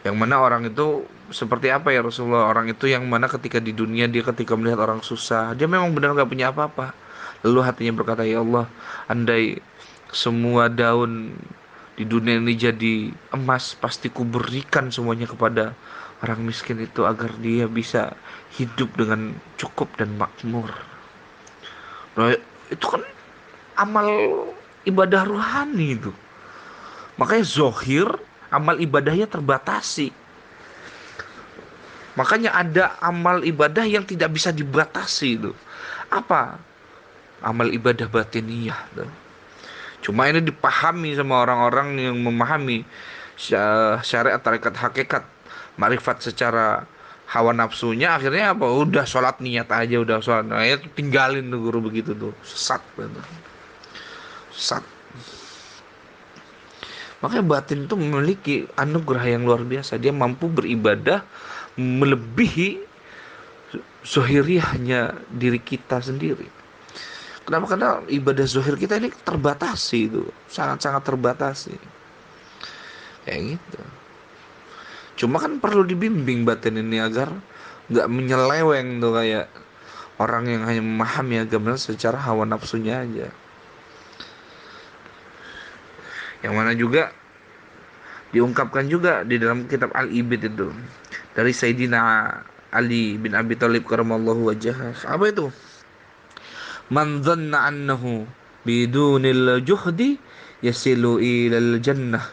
Yang mana orang itu seperti apa ya Rasulullah? Orang itu yang mana ketika di dunia dia ketika melihat orang susah, dia memang benar gak punya apa-apa. Lalu hatinya berkata, ya Allah, andai semua daun di dunia ini jadi emas, pasti ku berikan semuanya kepada orang miskin itu agar dia bisa hidup dengan cukup dan makmur. Nah, itu kan amal ibadah ruhani itu. Makanya zohir amal ibadahnya terbatasi. Makanya ada amal ibadah yang tidak bisa dibatasi itu. Apa? Amal ibadah batiniyah tuh. Cuma ini dipahami sama orang-orang yang memahami syariat, tarekat, hakikat, marifat secara hawa nafsunya, akhirnya apa? Udah sholat niat aja, udah sholat. Nah, ya tinggalin tuh guru begitu tuh. Sesat gitu. Sesat. Makanya batin itu memiliki anugerah yang luar biasa. Dia mampu beribadah melebihi zohiriyahnya diri kita sendiri. Kenapa? Karena ibadah zohir kita ini terbatasi itu. Sangat-sangat terbatasi. Kayak gitu. Cuma kan perlu dibimbing batin ini agar gak menyeleweng tuh kayak orang yang hanya memahami agama secara hawa nafsunya aja. Yang mana juga diungkapkan juga di dalam kitab Al-Ibid itu dari Sayyidina Ali bin Abi Thalib karamallahu wajhah. Apa itu? Man dhanna annahu bidunil juhdi yasilu ilal jannah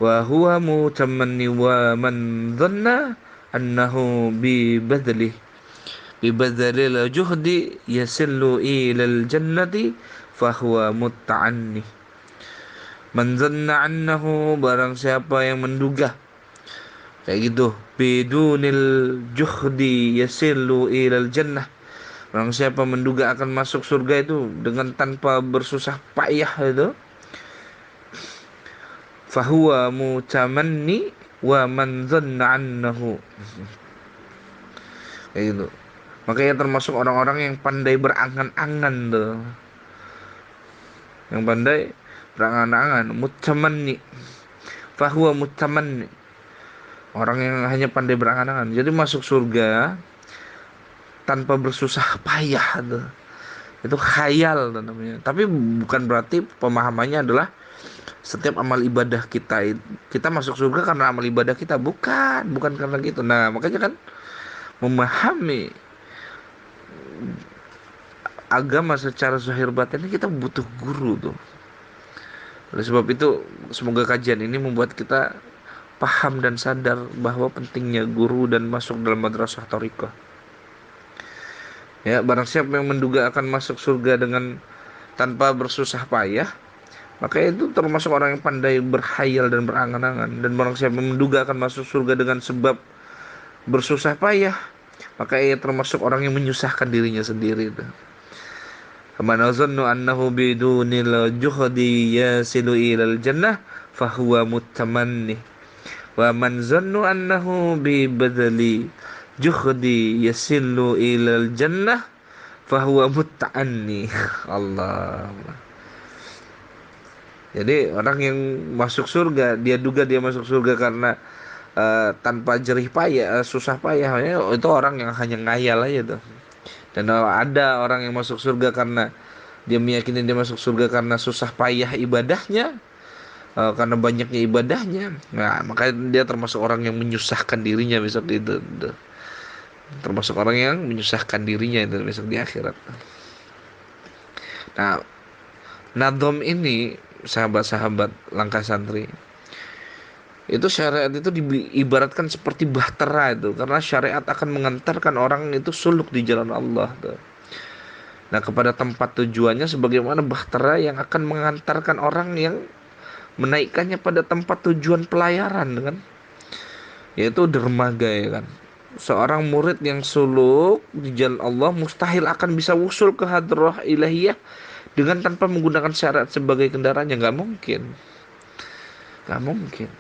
wa huwa mutamanni wa man dhanna annahu bibadlil juhdi yasilu ilal jannati fahuwa mutta'anni. Man dhanna annahu, barang siapa yang menduga kayak gitu, bidunil juhdi yasilu ilal jannah, barang siapa menduga akan masuk surga itu dengan tanpa bersusah payah itu, fahuwa mutamanni wa man dhanna annahu, kayak gitu. Makanya termasuk orang-orang yang pandai berangan-angan tuh, yang pandai berangan-angan, mutamanni, fahuwa mutamanni, orang yang hanya pandai berangan-angan. Jadi masuk surga tanpa bersusah payah tuh. Itu khayal tuh namanya. Tapi bukan berarti pemahamannya adalah setiap amal ibadah kita masuk surga karena amal ibadah kita. Bukan karena gitu. Nah, makanya kan memahami agama secara zahir batin ini kita butuh guru tuh. Oleh sebab itu, semoga kajian ini membuat kita paham dan sadar bahwa pentingnya guru dan masuk dalam madrasah thariqah. Ya, barang siapa yang menduga akan masuk surga dengan tanpa bersusah payah, maka itu termasuk orang yang pandai berhayal dan berangan-angan. Dan barang siapa yang menduga akan masuk surga dengan sebab bersusah payah, maka ia termasuk orang yang menyusahkan dirinya sendiri itu. Man azannu annahu bidunil juhdi yasilu ilal jannah fahuwa mutamanni wa man zannu annahu bi badali juhdi yasilu ilal jannah fahuwa mutta'anni. Allah. Jadi orang yang masuk surga, dia duga dia masuk surga karena tanpa jerih payah, susah payah, ya, itu orang yang hanya ngayal aja tuh. Dan ada orang yang masuk surga karena dia meyakini dia masuk surga karena susah payah ibadahnya, karena banyaknya ibadahnya. Nah, makanya dia termasuk orang yang menyusahkan dirinya besok itu. Tuh. Termasuk orang yang menyusahkan dirinya itu besok di akhirat. Nah, nadom ini sahabat-sahabat langkah santri, itu syariat itu diibaratkan seperti bahtera itu, karena syariat akan mengantarkan orang itu suluk di jalan Allah tuh. Nah, kepada tempat tujuannya sebagaimana bahtera yang akan mengantarkan orang yang menaikkannya pada tempat tujuan pelayaran kan, yaitu dermaga ya kan. Seorang murid yang suluk di jalan Allah mustahil akan bisa wusul ke hadrah ilahiyah dengan tanpa menggunakan syariat sebagai kendaraannya, nggak mungkin, nggak mungkin.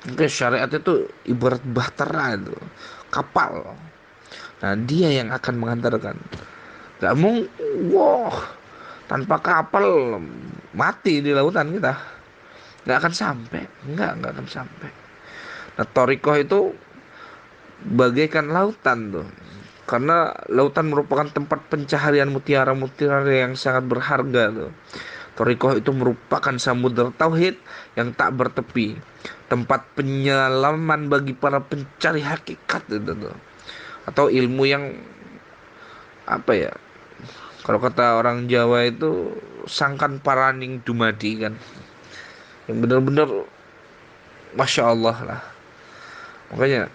Oke, syariat itu ibarat bahtera itu, kapal. Nah, dia yang akan mengantarkan. Gak mungkin, wah, tanpa kapal mati di lautan kita. Gak akan sampai, nggak akan sampai. Nah, Torikoh itu bagaikan lautan tuh. Karena lautan merupakan tempat pencaharian mutiara-mutiara yang sangat berharga tuh. Torikoh itu merupakan samudera tauhid yang tak bertepi, tempat penyelaman bagi para pencari hakikat itu tuh. Atau ilmu yang apa ya? Kalau kata orang Jawa itu sangkan paraning dumadi kan. Yang benar-benar masya Allah lah. Makanya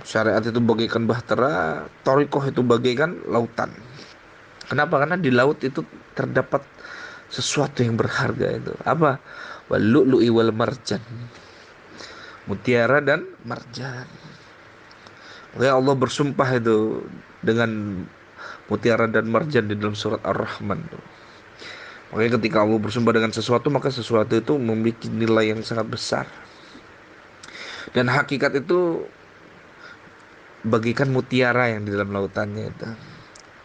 syariat itu bagaikan bahtera, torikoh itu bagaikan lautan. Kenapa? Karena di laut itu terdapat sesuatu yang berharga itu. Apa? Walu'lu'i wal marjan. Mutiara dan marjan. Makanya Allah bersumpah itu dengan mutiara dan marjan di dalam surat Ar-Rahman. Makanya ketika Allah bersumpah dengan sesuatu, maka sesuatu itu memiliki nilai yang sangat besar. Dan hakikat itu bagikan mutiara yang di dalam lautannya itu.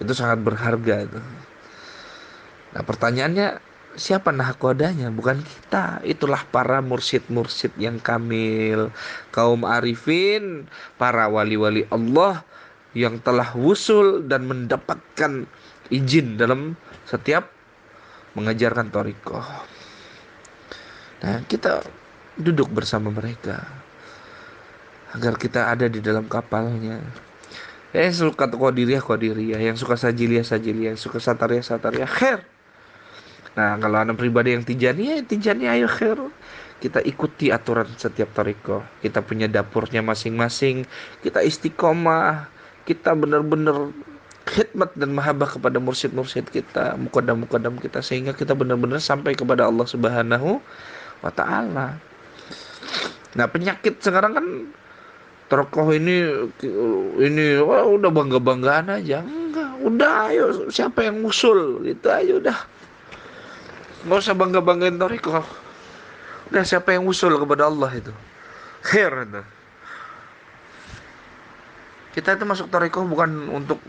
Itu sangat berharga itu. Nah, pertanyaannya, siapa nahkodanya? Bukan kita. Itulah para mursyid-mursyid yang kamil, kaum arifin, para wali-wali Allah yang telah wusul dan mendapatkan izin dalam setiap mengajarkan thariqah. Nah, kita duduk bersama mereka agar kita ada di dalam kapalnya. Yang suka qadiriyah, qadiriyah, yang suka sajiliyah, sajiliyah, yang suka satariyah, satariyah, khair. Nah, kalau anak pribadi yang tijaniyah, tijaniyah, ayo khair. Kita ikuti aturan setiap thariqah. Kita punya dapurnya masing-masing. Kita istiqomah. Kita benar-benar khidmat dan mahabbah kepada mursyid-mursyid kita, muqaddam-muqaddam kita, sehingga kita benar-benar sampai kepada Allah Subhanahu wa taala. Nah, penyakit sekarang kan tokoh ini wah, udah bangga-banggaan aja. Enggak, udah ayo siapa yang musul gitu aja udah. Nggak usah bangga-banggain tokoh. Udah siapa yang musul kepada Allah itu. Khair itu. Kita itu masuk torikoh bukan untuk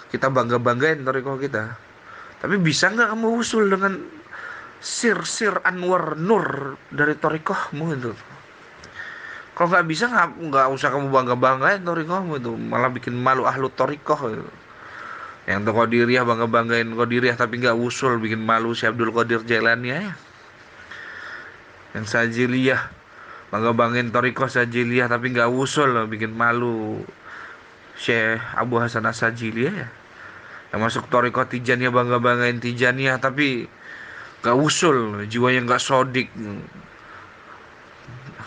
kita bangga-banggain torikoh kita. Tapi bisa nggak kamu usul dengan sir-sir Anwar Nur dari torikohmu itu? Kalau nggak bisa, nggak usah kamu bangga-banggain torikohmu itu. Malah bikin malu ahlu torikoh itu. Yang tuh Qadiriyah bangga-banggain Qadiriyah tapi nggak usul, bikin malu si Abdul Qadir Jailani ya. Yang Sajiliyah bangga-banggain torikoh Sajiliyah tapi nggak usul, bikin malu Syekh Abu Hasan As-Sajili ya. Yang masuk Toriko Tijaniyah bangga-banggain Tijaniyah tapi gak usul, jiwanya gak sodik,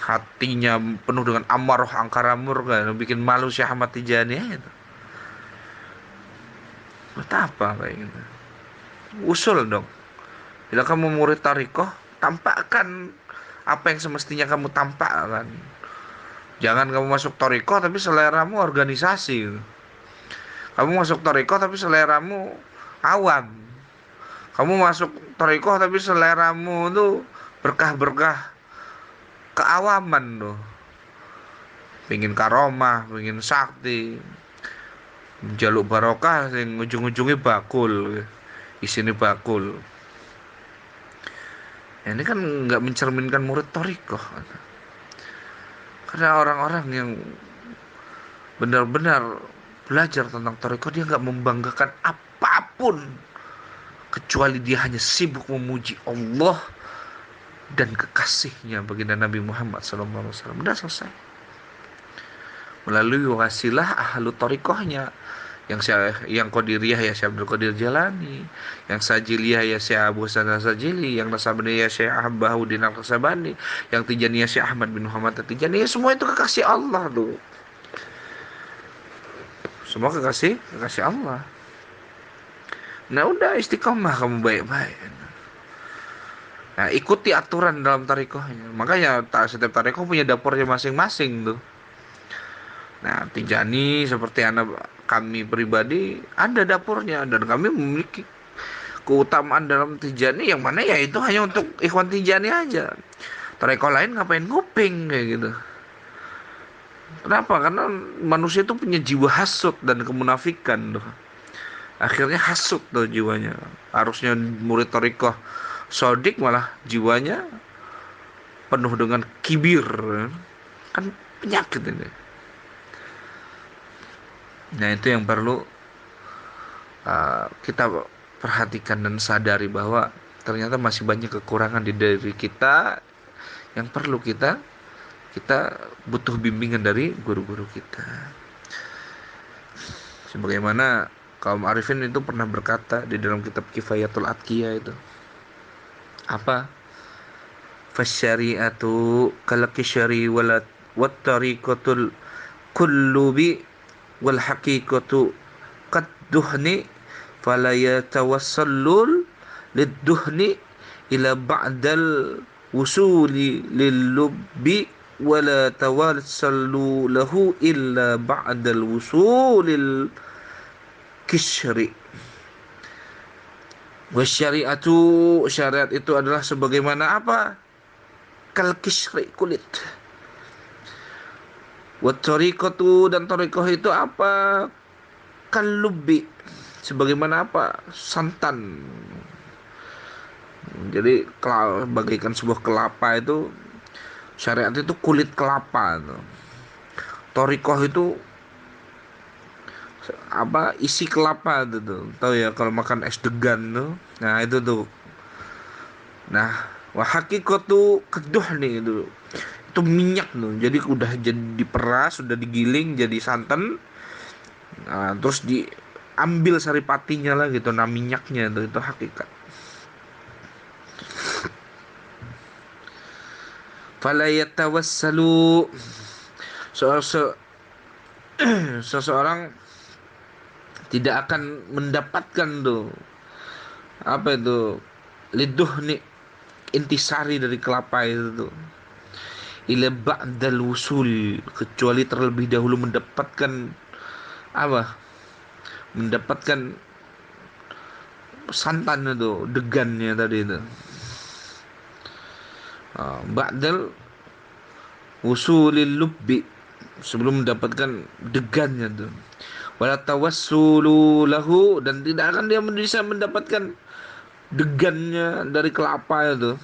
hatinya penuh dengan amarah angkaramur kan, bikin malu Syekh Ahmad Tijaniyah itu. Buat apa kayak gitu? Usul dong. Bila kamu murid Toriko, tampakkan apa yang semestinya kamu tampakkan. Jangan kamu masuk toriko tapi seleramu organisasi. Kamu masuk toriko tapi seleramu awam. Kamu masuk toriko tapi seleramu tuh berkah-berkah keawaman tuh. Pingin karomah, pingin sakti, jaluk barokah, yang ujung-ujungnya bakul, isinya bakul. Ya, ini kan nggak mencerminkan murid thariqah. Karena orang-orang yang benar-benar belajar tentang thariqah, dia nggak membanggakan apapun kecuali dia hanya sibuk memuji Allah dan kekasihnya baginda Nabi Muhammad SAW. Udah selesai. Melalui wasilah ahlu thariqahnya, yang Qadiriyah ya Syekh Abdul Qadir Jalani, yang Sajiliyah ya Syekh Abu Hasan Sajili, yang Nasabaniyah ya Syekh Bahauddin Al-Kasabani, yang Tijaniyah Syekh Ahmad bin Muhammad At-Tijani, ya semua itu kekasih Allah tuh. Semua kekasih Allah. Nah udah, istiqomah kamu baik-baik. Nah ikuti aturan dalam tarekohnya. Makanya setiap tarekoh punya dapurnya masing-masing tuh. Nah Tijani seperti kami pribadi ada dapurnya, dan kami memiliki keutamaan dalam Tijani yang mana ya itu hanya untuk ikhwan Tijani aja. Tarekoh lain ngapain nguping kayak gitu. Kenapa? Karena manusia itu punya jiwa hasut dan kemunafikan tuh. Akhirnya hasut tuh jiwanya. Harusnya murid tarekoh sodik, malah jiwanya penuh dengan kibir. Kan penyakit ini. Nah itu yang perlu kita perhatikan dan sadari, bahwa ternyata masih banyak kekurangan di diri kita yang perlu kita butuh bimbingan dari guru-guru kita. Sebagaimana kaum arifin itu pernah berkata di dalam kitab Kifayatul Atqiyah itu, apa? Fasyari'atu kalakisyari wat tariqatul kullubi wal haqiqatu qad duhni fala yatawassallul lid-duhni ila ba'dal wusuli lil-lubbi wala tawassallu lahu illa ba'dal wusulil kishri. Wasyari'atu, syariat itu adalah sebagaimana apa? Kal kishri, kulit. Wat tariqatu, dan tariqah itu apa? Kalubi, sebagaimana apa? Santan. Jadi bagaikan sebuah kelapa itu, syariat itu kulit kelapa tuh. Tariqah itu apa? Isi kelapa tuh. Tahu ya kalau makan es degan tuh. Nah, itu tuh. Nah, wa haqiqatu keduh nih itu. Itu minyak tuh. Jadi udah jadi diperas, sudah digiling jadi santan. Nah, terus diambil saripatinya lah gitu. Nah, minyaknya itu hakikat. Fala yatawassalu, seseorang tidak akan mendapatkan tuh apa itu liduh nih, intisari dari kelapa itu tuh, ila ba'dal wusul, kecuali terlebih dahulu mendapatkan apa, mendapatkan santan itu, degannya tadi itu. Ba'dal wusulil lubbi, sebelum mendapatkan degannya tuh. Wala tawassulu lahu, dan tidak akan dia bisa mendapatkan degannya dari kelapa itu,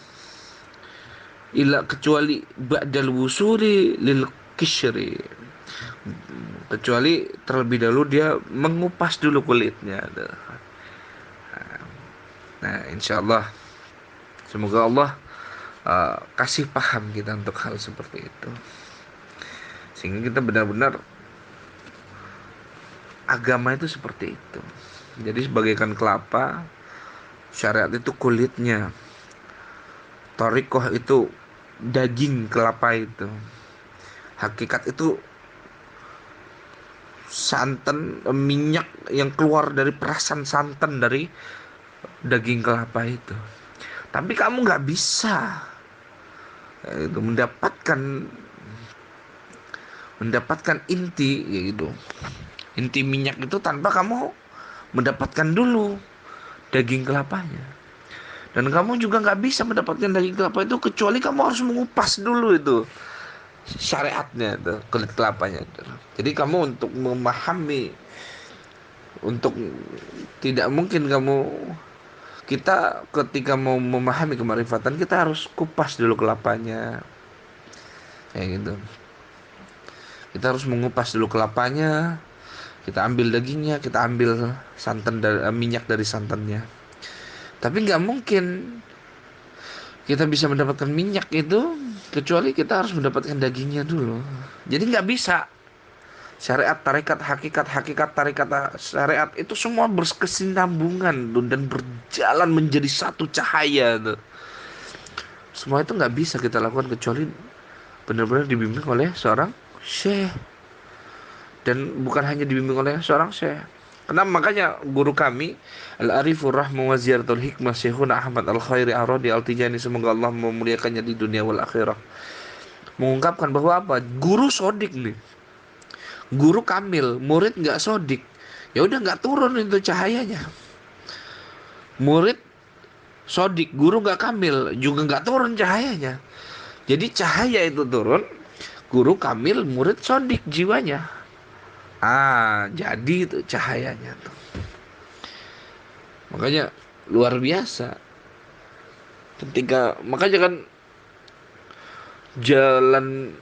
illa kecuali ba'dal wusuli lil kishri, kecuali terlebih dahulu dia mengupas dulu kulitnya. Nah, insyaallah semoga Allah kasih paham kita untuk hal seperti itu, sehingga kita benar-benar agama itu seperti itu. Jadi sebagaikan kelapa, syariat itu kulitnya, thariqah itu daging kelapa itu, hakikat itu santan, minyak yang keluar dari perasan santan dari daging kelapa itu. Tapi kamu nggak bisa itu mendapatkan inti gitu, inti minyak itu tanpa kamu mendapatkan dulu daging kelapanya. Dan kamu juga nggak bisa mendapatkan daging kelapa itu kecuali kamu harus mengupas dulu itu syariatnya itu, kulit kelapanya itu. Jadi kamu untuk memahami, untuk tidak mungkin kamu Kita ketika mau memahami kemarifatan, kita harus kupas dulu kelapanya, kayak gitu. Kita harus mengupas dulu kelapanya, kita ambil dagingnya, kita ambil santan dari minyak dari santannya. Tapi nggak mungkin kita bisa mendapatkan minyak itu kecuali kita harus mendapatkan dagingnya dulu. Jadi nggak bisa. Syariat, tarekat, hakikat, hakikat, tarekat, syariat itu semua berkesinambungan tuh, dan berjalan menjadi satu cahaya tuh. Semua itu nggak bisa kita lakukan kecuali benar-benar dibimbing oleh seorang syekh, dan bukan hanya dibimbing oleh seorang syekh. Kenapa? Makanya guru kami Al-Arifur Rahmu wa Ziyaratul Hikmah Syekhuna Ahmad Al-Khairi Ar-Radi Al-Tijani, semoga Allah memuliakannya di dunia wal akhirah, mengungkapkan bahwa apa? Guru sodik nih, guru kamil, murid nggak sodik, ya udah nggak turun itu cahayanya. Murid sodik, guru nggak kamil, juga nggak turun cahayanya. Jadi cahaya itu turun, guru kamil, murid sodik jiwanya. Jadi itu cahayanya tuh. Makanya luar biasa. Makanya kan jalan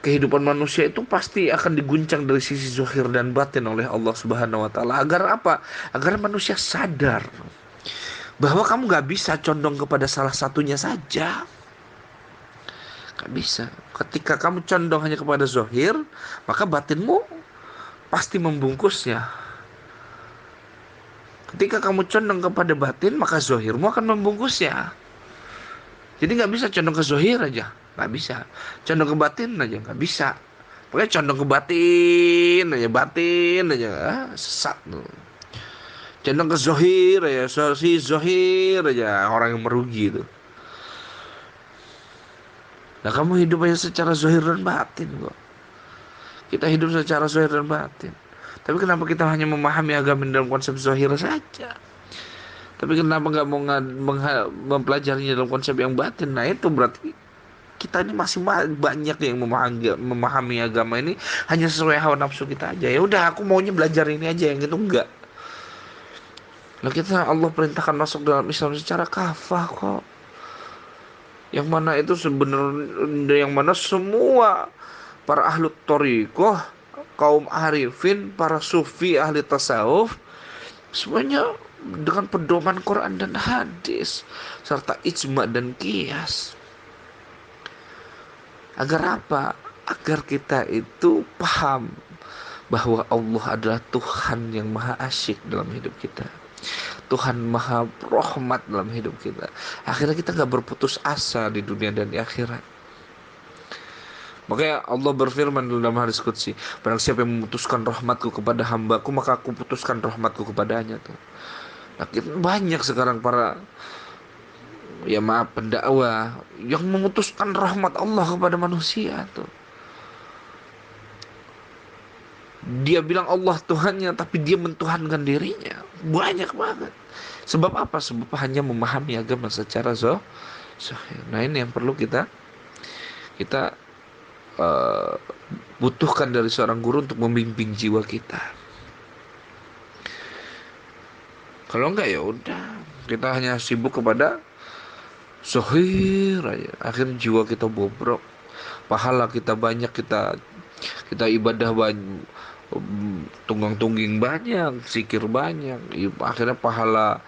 kehidupan manusia itu pasti akan diguncang dari sisi zahir dan batin oleh Allah Subhanahu wa taala. Agar apa? Agar manusia sadar bahwa kamu gak bisa condong kepada salah satunya saja. Gak bisa. Ketika kamu condong hanya kepada zahir, maka batinmu pasti membungkusnya. Ketika kamu condong kepada batin, maka zahirmu akan membungkusnya. Jadi gak bisa condong ke zahir aja, gak bisa. Condong ke batin aja gak bisa. Pokoknya condong ke batin aja, sesat tuh. Condong ke zahir aja, si zahir aja orang yang merugi itu. Nah, kamu hidup aja secara zahir dan batin kok. Kita hidup secara zahir dan batin. Tapi kenapa kita hanya memahami agama dalam konsep zahir saja? Tapi kenapa nggak mau mempelajarinya dalam konsep yang batin? Nah, itu berarti kita ini masih banyak yang memahami agama ini hanya sesuai hawa nafsu kita aja. Ya udah, aku maunya belajar ini aja, yang itu enggak. Nah, kita Allah perintahkan masuk dalam Islam secara kafah kok. Yang mana itu sebenarnya, yang mana semua para ahli thariqah, kaum arifin, para sufi, ahli tasawuf, semuanya dengan pedoman Quran dan hadis serta ijma dan qiyas. Agar apa? Agar kita itu paham bahwa Allah adalah Tuhan yang maha asyik dalam hidup kita, Tuhan maha rahmat dalam hidup kita. Akhirnya kita gak berputus asa di dunia dan di akhirat. Makanya Allah berfirman dalam hadis qudsi, barang siapa yang memutuskan rahmatku kepada hambaku, maka aku putuskan rahmatku kepadanya tuh. Nah, banyak sekarang para pendakwah yang memutuskan rahmat Allah kepada manusia tuh. Dia bilang Allah Tuhannya, tapi dia mentuhankan dirinya. Banyak banget. Sebab apa? Sebab hanya memahami agama secara zahir. Nah, ini yang perlu kita butuhkan dari seorang guru untuk membimbing jiwa kita. Kalau enggak, ya udah, kita hanya sibuk kepada zahir aja. Akhirnya jiwa kita bobrok. Pahala kita banyak, kita ibadah banyak, tunggang-tungging banyak, zikir banyak, akhirnya pahala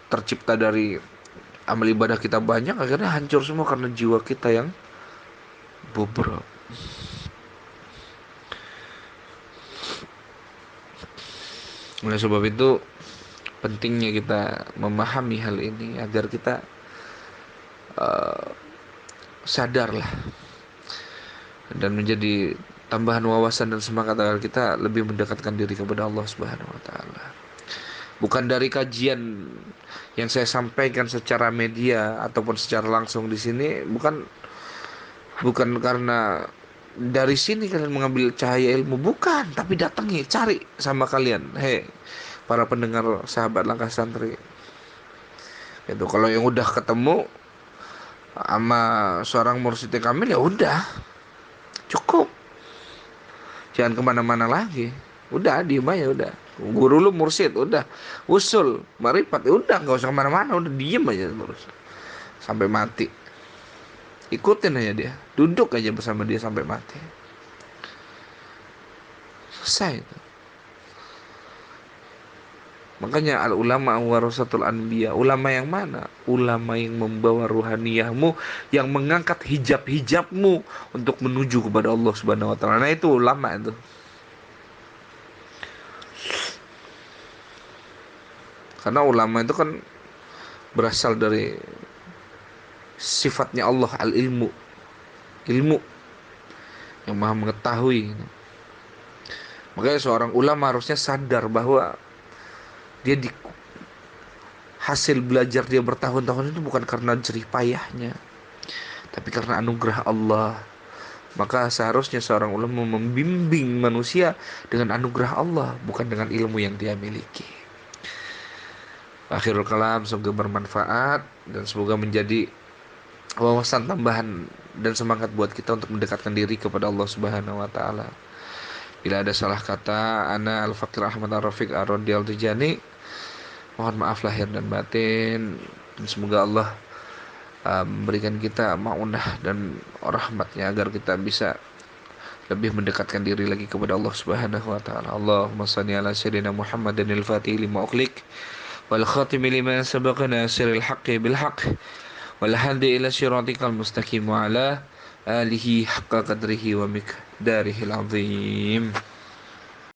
tercipta dari amal ibadah kita banyak, akhirnya hancur semua karena jiwa kita yang bobrok. Oleh sebab itu pentingnya kita memahami hal ini agar kita sadarlah dan menjadi tambahan wawasan dan semangat agar kita lebih mendekatkan diri kepada Allah Subhanahu wa taala. Bukan dari kajian yang saya sampaikan secara media ataupun secara langsung di sini, bukan karena dari sini kalian mengambil cahaya ilmu, bukan, tapi datangi, cari sama kalian. Hei, para pendengar sahabat Langkah Santri. Itu kalau yang udah ketemu sama seorang mursyid kamil, ya udah, cukup. Jangan kemana-mana lagi. Udah, diem aja udah. Guru lu mursyid, udah usul marifat, udah nggak usah kemana-mana, udah diem aja terus sampai mati. Ikutin aja dia, duduk aja bersama dia sampai mati. Selesai itu. Makanya al ulama warasatul anbiya. Ulama yang mana? Ulama yang membawa ruhaniyahmu, yang mengangkat hijab-hijabmu untuk menuju kepada Allah Subhanahu wa taala. Nah, itu ulama itu. Karena ulama itu kan berasal dari sifatnya Allah, al-ilmu. Ilmu yang maha mengetahui. Makanya seorang ulama harusnya sadar bahwa dia di hasil belajar dia bertahun-tahun itu bukan karena jerih payahnya, tapi karena anugerah Allah. Maka seharusnya seorang ulama membimbing manusia dengan anugerah Allah, bukan dengan ilmu yang dia miliki. Akhirul kalam, semoga bermanfaat dan semoga menjadi wawasan tambahan dan semangat buat kita untuk mendekatkan diri kepada Allah Subhanahu wa taala. Bila ada salah kata, ana Al-Fakir Ahmad Ar-Rafiq Ar-Rodi Al-Tijani, mohon maaf lahir dan batin. Dan semoga Allah memberikan kita maunah dan rahmatnya agar kita bisa lebih mendekatkan diri lagi kepada Allah Subhanahu wa taala. Allahumma shalli ala sayyidina Muhammadin al-Fatih lima ughliq wal khatimi lima sabaqa nasiril haqqi bil haqq wal hadi ila siratikal mustaqim wa ala alihi haqqa qadrihi wa miqdarihi al-azim.